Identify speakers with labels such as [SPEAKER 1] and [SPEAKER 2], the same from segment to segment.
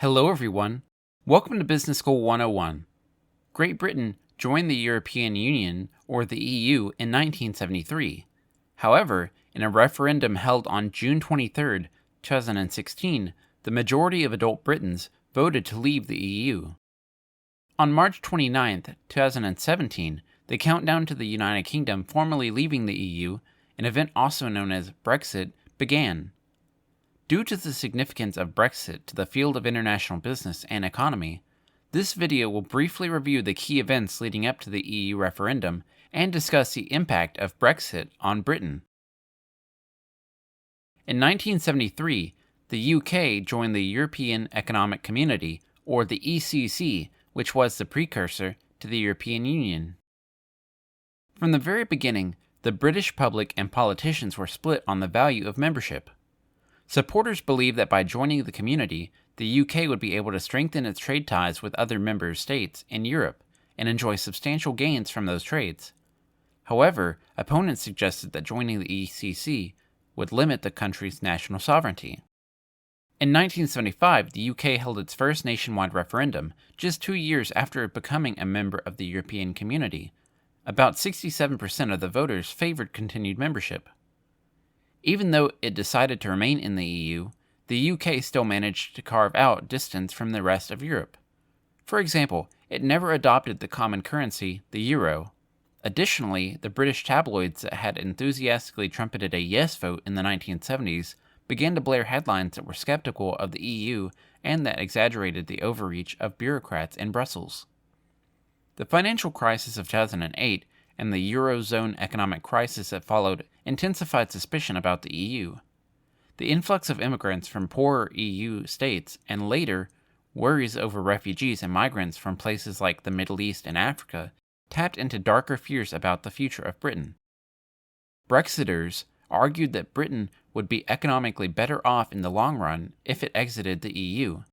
[SPEAKER 1] Hello everyone. Welcome to Business School 101. Great Britain joined the European Union, or the EU, in 1973. However, in a referendum held on June 23, 2016, the majority of adult Britons voted to leave the EU. On March 29, 2017, the countdown to the United Kingdom formally leaving the EU, an event also known as Brexit, began. Due to the significance of Brexit to the field of international business and economy, this video will briefly review the key events leading up to the EU referendum and discuss the impact of Brexit on Britain. In 1973, the UK joined the European Economic Community, or the ECC, which was the precursor to the European Union. From the very beginning, the British public and politicians were split on the value of membership. Supporters believed that by joining the community, the UK would be able to strengthen its trade ties with other member states in Europe and enjoy substantial gains from those trades. However, opponents suggested that joining the ECC would limit the country's national sovereignty. In 1975, the UK held its first nationwide referendum, just 2 years after becoming a member of the European community. About 67% of the voters favored continued membership. Even though it decided to remain in the EU, the UK still managed to carve out distance from the rest of Europe. For example, it never adopted the common currency, the euro. Additionally, the British tabloids that had enthusiastically trumpeted a yes vote in the 1970s began to blare headlines that were skeptical of the EU and that exaggerated the overreach of bureaucrats in Brussels. The financial crisis of 2008 and the Eurozone economic crisis that followed intensified suspicion about the EU. The influx of immigrants from poorer EU states and later worries over refugees and migrants from places like the Middle East and Africa tapped into darker fears about the future of Britain. Brexiters argued that Britain would be economically better off in the long run if it exited the EU.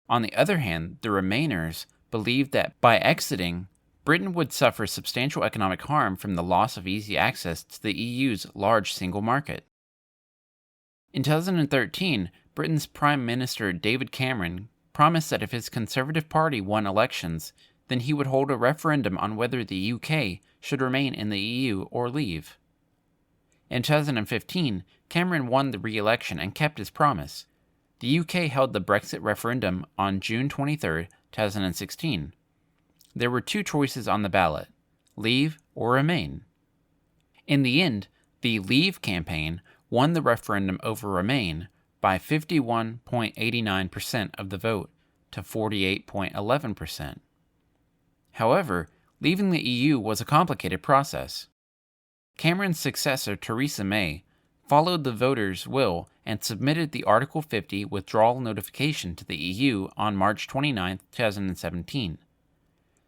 [SPEAKER 1] On the other hand, the Remainers believed that by exiting, Britain would suffer substantial economic harm from the loss of easy access to the EU's large single market. In 2013, Britain's Prime Minister David Cameron promised that if his Conservative Party won elections, then he would hold a referendum on whether the UK should remain in the EU or leave. In 2015, Cameron won the re-election and kept his promise. The UK held the Brexit referendum on June 23, 2016. There were two choices on the ballot: leave or remain. In the end, the Leave campaign won the referendum over Remain by 51.89% of the vote to 48.11%. However, leaving the EU was a complicated process. Cameron's successor, Theresa May, followed the voters' will and submitted the Article 50 withdrawal notification to the EU on March 29, 2017.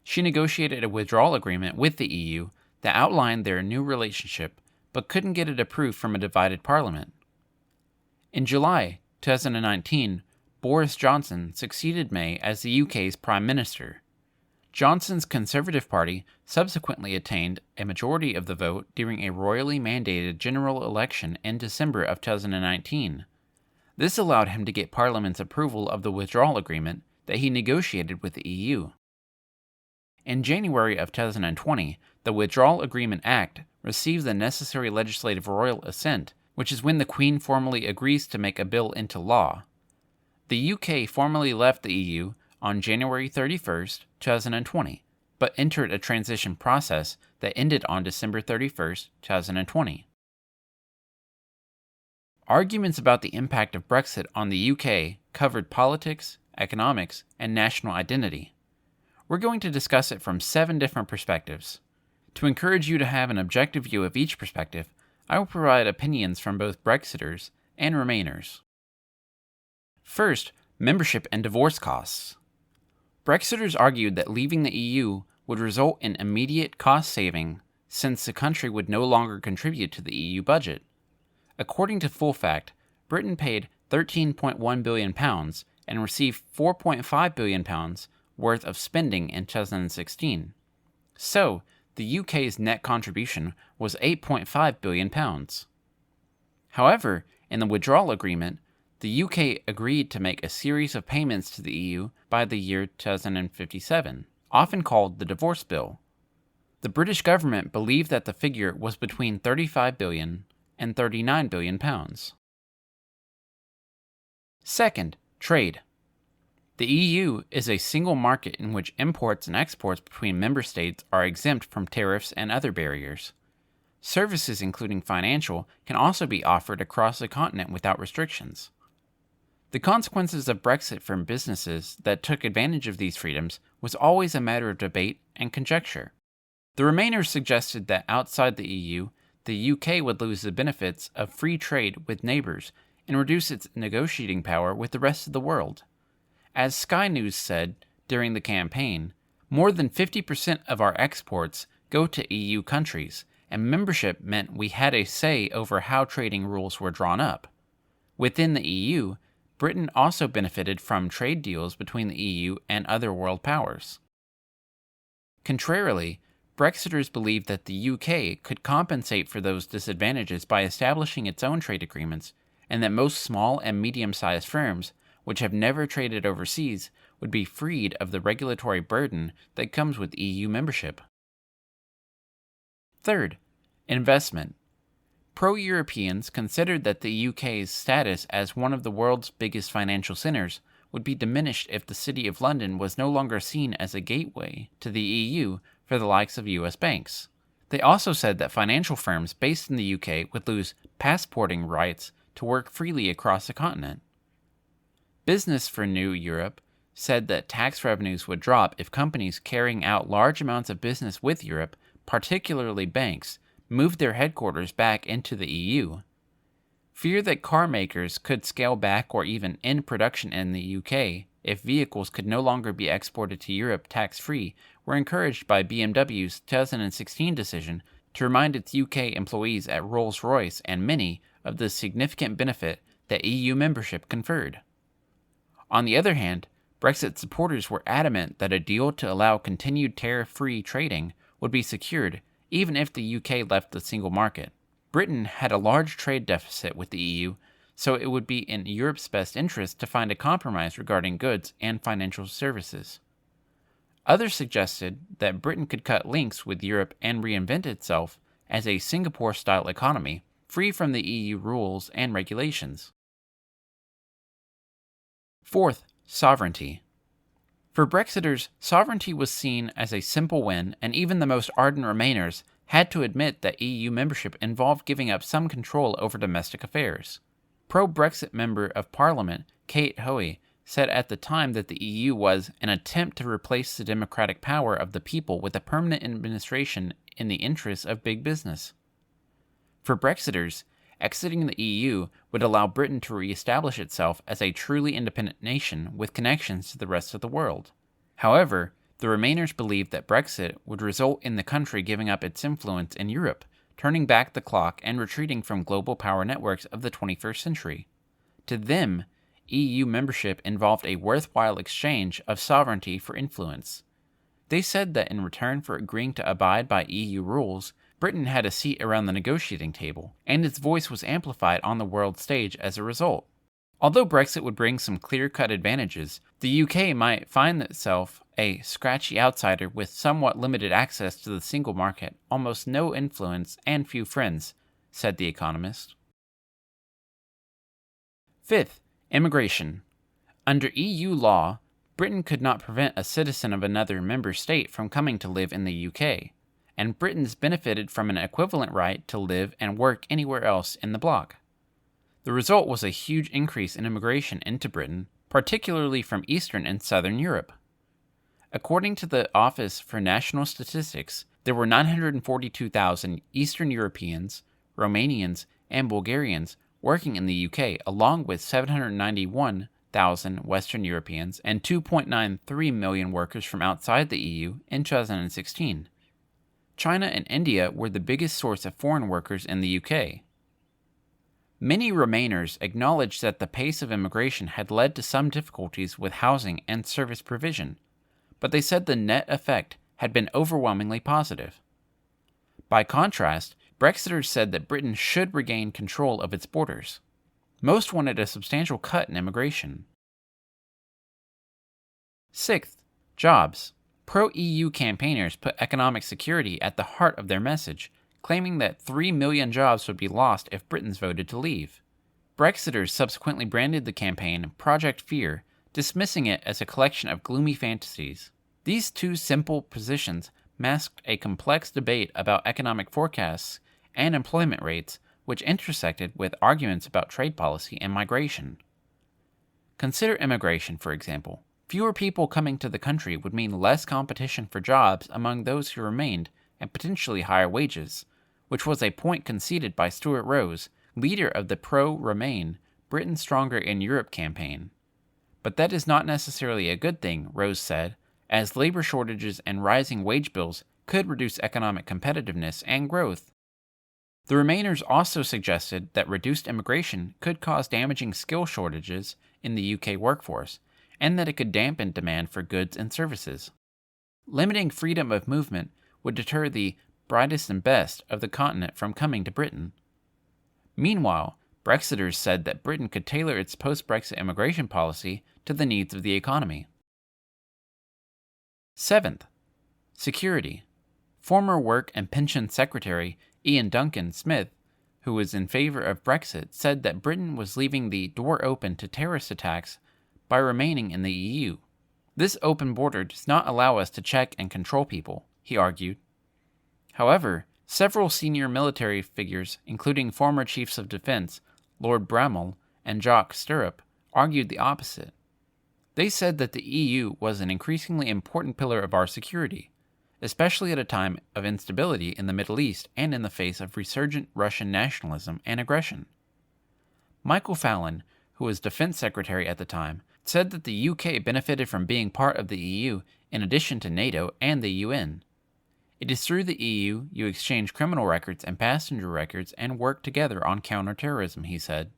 [SPEAKER 1] She negotiated a withdrawal agreement with the EU that outlined their new relationship, but couldn't get it approved from a divided parliament. In July 2019, Boris Johnson succeeded May as the UK's Prime Minister. Johnson's Conservative Party subsequently attained a majority of the vote during a royally mandated general election in December of 2019. This allowed him to get Parliament's approval of the withdrawal agreement that he negotiated with the EU. In January of 2020, the Withdrawal Agreement Act receives the necessary legislative royal assent, which is when the Queen formally agrees to make a bill into law. The UK formally left the EU on January 31, 2020, but entered a transition process that ended on December 31, 2020. Arguments about the impact of Brexit on the UK covered politics, economics, and national identity. We're going to discuss it from 7 different perspectives. To encourage you to have an objective view of each perspective, I will provide opinions from both Brexiters and Remainers. First, membership and divorce costs. Brexiters argued that leaving the EU would result in immediate cost saving since the country would no longer contribute to the EU budget. According to Full Fact, Britain paid £13.1 billion and received £4.5 billion worth of spending in 2016. So, the UK's net contribution was £8.5 billion. However, in the withdrawal agreement, the UK agreed to make a series of payments to the EU by the year 2057, often called the Divorce Bill. The British government believed that the figure was between 35 billion and 39 billion pounds. Second, trade. The EU is a single market in which imports and exports between member states are exempt from tariffs and other barriers. Services, including financial, can also be offered across the continent without restrictions. The consequences of Brexit for businesses that took advantage of these freedoms was always a matter of debate and conjecture. The Remainers suggested that outside the EU, the UK would lose the benefits of free trade with neighbors and reduce its negotiating power with the rest of the world. As Sky News said during the campaign, more than 50% of our exports go to EU countries, and membership meant we had a say over how trading rules were drawn up. Within the EU, Britain also benefited from trade deals between the EU and other world powers. Contrarily, Brexiters believed that the UK could compensate for those disadvantages by establishing its own trade agreements, and that most small and medium-sized firms, which have never traded overseas, would be freed of the regulatory burden that comes with EU membership. Third, investment. Pro-Europeans considered that the UK's status as one of the world's biggest financial centers would be diminished if the City of London was no longer seen as a gateway to the EU for the likes of US banks. They also said that financial firms based in the UK would lose passporting rights to work freely across the continent. Business for New Europe said that tax revenues would drop if companies carrying out large amounts of business with Europe, particularly banks, moved their headquarters back into the EU. Fear that car makers could scale back or even end production in the UK if vehicles could no longer be exported to Europe tax-free were encouraged by BMW's 2016 decision to remind its UK employees at Rolls-Royce and Mini of the significant benefit that EU membership conferred. On the other hand, Brexit supporters were adamant that a deal to allow continued tariff-free trading would be secured even if the UK left the single market. Britain had a large trade deficit with the EU, so it would be in Europe's best interest to find a compromise regarding goods and financial services. Others suggested that Britain could cut links with Europe and reinvent itself as a Singapore-style economy, free from the EU rules and regulations. Fourth, sovereignty. For Brexiters, sovereignty was seen as a simple win, and even the most ardent Remainers had to admit that EU membership involved giving up some control over domestic affairs. Pro-Brexit Member of Parliament Kate Hoey said at the time that the EU was an attempt to replace the democratic power of the people with a permanent administration in the interests of big business. For Brexiters, exiting the EU would allow Britain to re-establish itself as a truly independent nation with connections to the rest of the world. However, the Remainers believed that Brexit would result in the country giving up its influence in Europe, turning back the clock and retreating from global power networks of the 21st century. To them, EU membership involved a worthwhile exchange of sovereignty for influence. They said that in return for agreeing to abide by EU rules, Britain had a seat around the negotiating table, and its voice was amplified on the world stage as a result. Although Brexit would bring some clear-cut advantages, the UK might find itself a scratchy outsider with somewhat limited access to the single market, almost no influence, and few friends, said The Economist. Fifth, immigration. Under EU law, Britain could not prevent a citizen of another member state from coming to live in the UK, and Britons benefited from an equivalent right to live and work anywhere else in the bloc. The result was a huge increase in immigration into Britain, particularly from Eastern and Southern Europe. According to the Office for National Statistics, there were 942,000 Eastern Europeans, Romanians, and Bulgarians working in the UK, along with 791,000 Western Europeans and 2.93 million workers from outside the EU in 2016. China and India were the biggest source of foreign workers in the UK. Many Remainers acknowledged that the pace of immigration had led to some difficulties with housing and service provision, but they said the net effect had been overwhelmingly positive. By contrast, Brexiters said that Britain should regain control of its borders. Most wanted a substantial cut in immigration. Sixth, jobs. Pro-EU campaigners put economic security at the heart of their message, claiming that 3 million jobs would be lost if Britons voted to leave. Brexiters subsequently branded the campaign Project Fear, dismissing it as a collection of gloomy fantasies. These two simple positions masked a complex debate about economic forecasts and employment rates, which intersected with arguments about trade policy and migration. Consider immigration, for example. Fewer people coming to the country would mean less competition for jobs among those who remained and potentially higher wages, which was a point conceded by Stuart Rose, leader of the pro-Remain, Britain Stronger in Europe campaign. But that is not necessarily a good thing, Rose said, as labor shortages and rising wage bills could reduce economic competitiveness and growth. The Remainers also suggested that reduced immigration could cause damaging skill shortages in the UK workforce, and that it could dampen demand for goods and services. Limiting freedom of movement would deter the brightest and best of the continent from coming to Britain. Meanwhile, Brexiters said that Britain could tailor its post-Brexit immigration policy to the needs of the economy. Seventh, security. Former Work and Pension Secretary Ian Duncan Smith, who was in favor of Brexit, said that Britain was leaving the door open to terrorist attacks by remaining in the EU. This open border does not allow us to check and control people, he argued. However, several senior military figures, including former chiefs of defense Lord Bramall and Jock Stirrup, argued the opposite. They said that the EU was an increasingly important pillar of our security, especially at a time of instability in the Middle East and in the face of resurgent Russian nationalism and aggression. Michael Fallon, who was defense secretary at the time, said that the UK benefited from being part of the EU in addition to NATO and the UN. It is through the EU you exchange criminal records and passenger records and work together on counterterrorism, he said.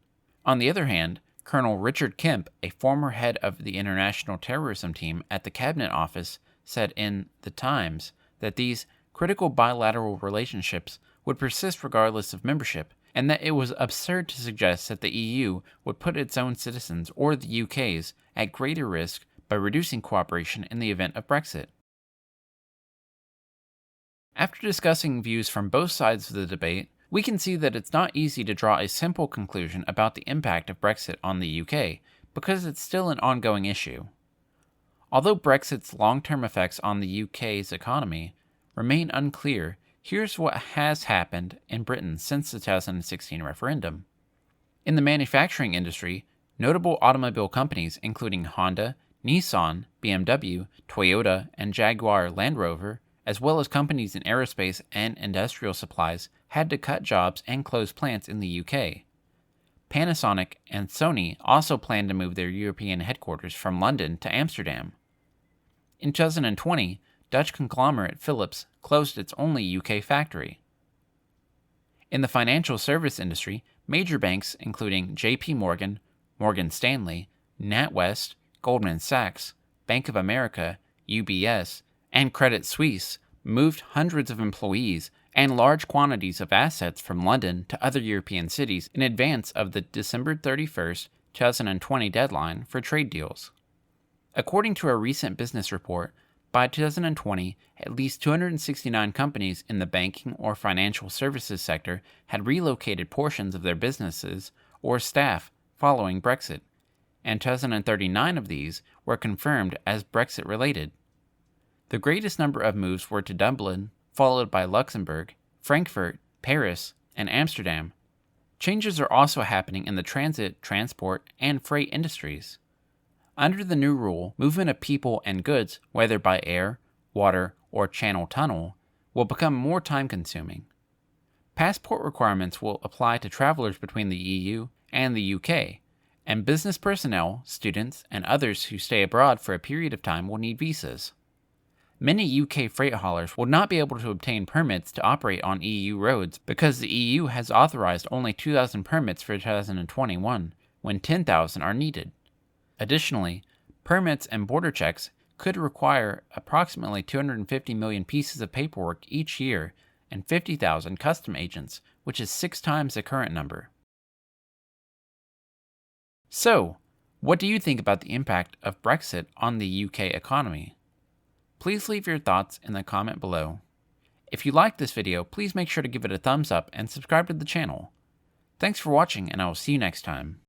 [SPEAKER 1] On the other hand, Colonel Richard Kemp, a former head of the International Terrorism Team at the Cabinet Office, said in The Times that these critical bilateral relationships would persist regardless of membership, and that it was absurd to suggest that the EU would put its own citizens or the UK's at greater risk by reducing cooperation in the event of Brexit. After discussing views from both sides of the debate, we can see that it's not easy to draw a simple conclusion about the impact of Brexit on the UK, because it's still an ongoing issue. Although Brexit's long-term effects on the UK's economy remain unclear, here's what has happened in Britain since the 2016 referendum. In the manufacturing industry, notable automobile companies including Honda, Nissan, BMW, Toyota, and Jaguar Land Rover, as well as companies in aerospace and industrial supplies, had to cut jobs and close plants in the UK. Panasonic and Sony also planned to move their European headquarters from London to Amsterdam. In 2020, Dutch conglomerate Philips closed its only UK factory. In the financial service industry, major banks including JP Morgan, Morgan Stanley, NatWest, Goldman Sachs, Bank of America, UBS, and Credit Suisse moved hundreds of employees and large quantities of assets from London to other European cities in advance of the December 31st, 2020 deadline for trade deals. According to a recent business report, by 2020, at least 269 companies in the banking or financial services sector had relocated portions of their businesses or staff following Brexit, and 239 of these were confirmed as Brexit-related. The greatest number of moves were to Dublin, followed by Luxembourg, Frankfurt, Paris, and Amsterdam. Changes are also happening in the transit, transport, and freight industries. Under the new rule, movement of people and goods, whether by air, water, or channel tunnel, will become more time-consuming. Passport requirements will apply to travelers between the EU and the UK, and business personnel, students, and others who stay abroad for a period of time will need visas. Many UK freight haulers will not be able to obtain permits to operate on EU roads because the EU has authorized only 2,000 permits for 2021, when 10,000 are needed. Additionally, permits and border checks could require approximately 250 million pieces of paperwork each year and 50,000 custom agents, which is 6 times the current number. So, what do you think about the impact of Brexit on the UK economy? Please leave your thoughts in the comment below. If you liked this video, please make sure to give it a thumbs up and subscribe to the channel. Thanks for watching, and I will see you next time.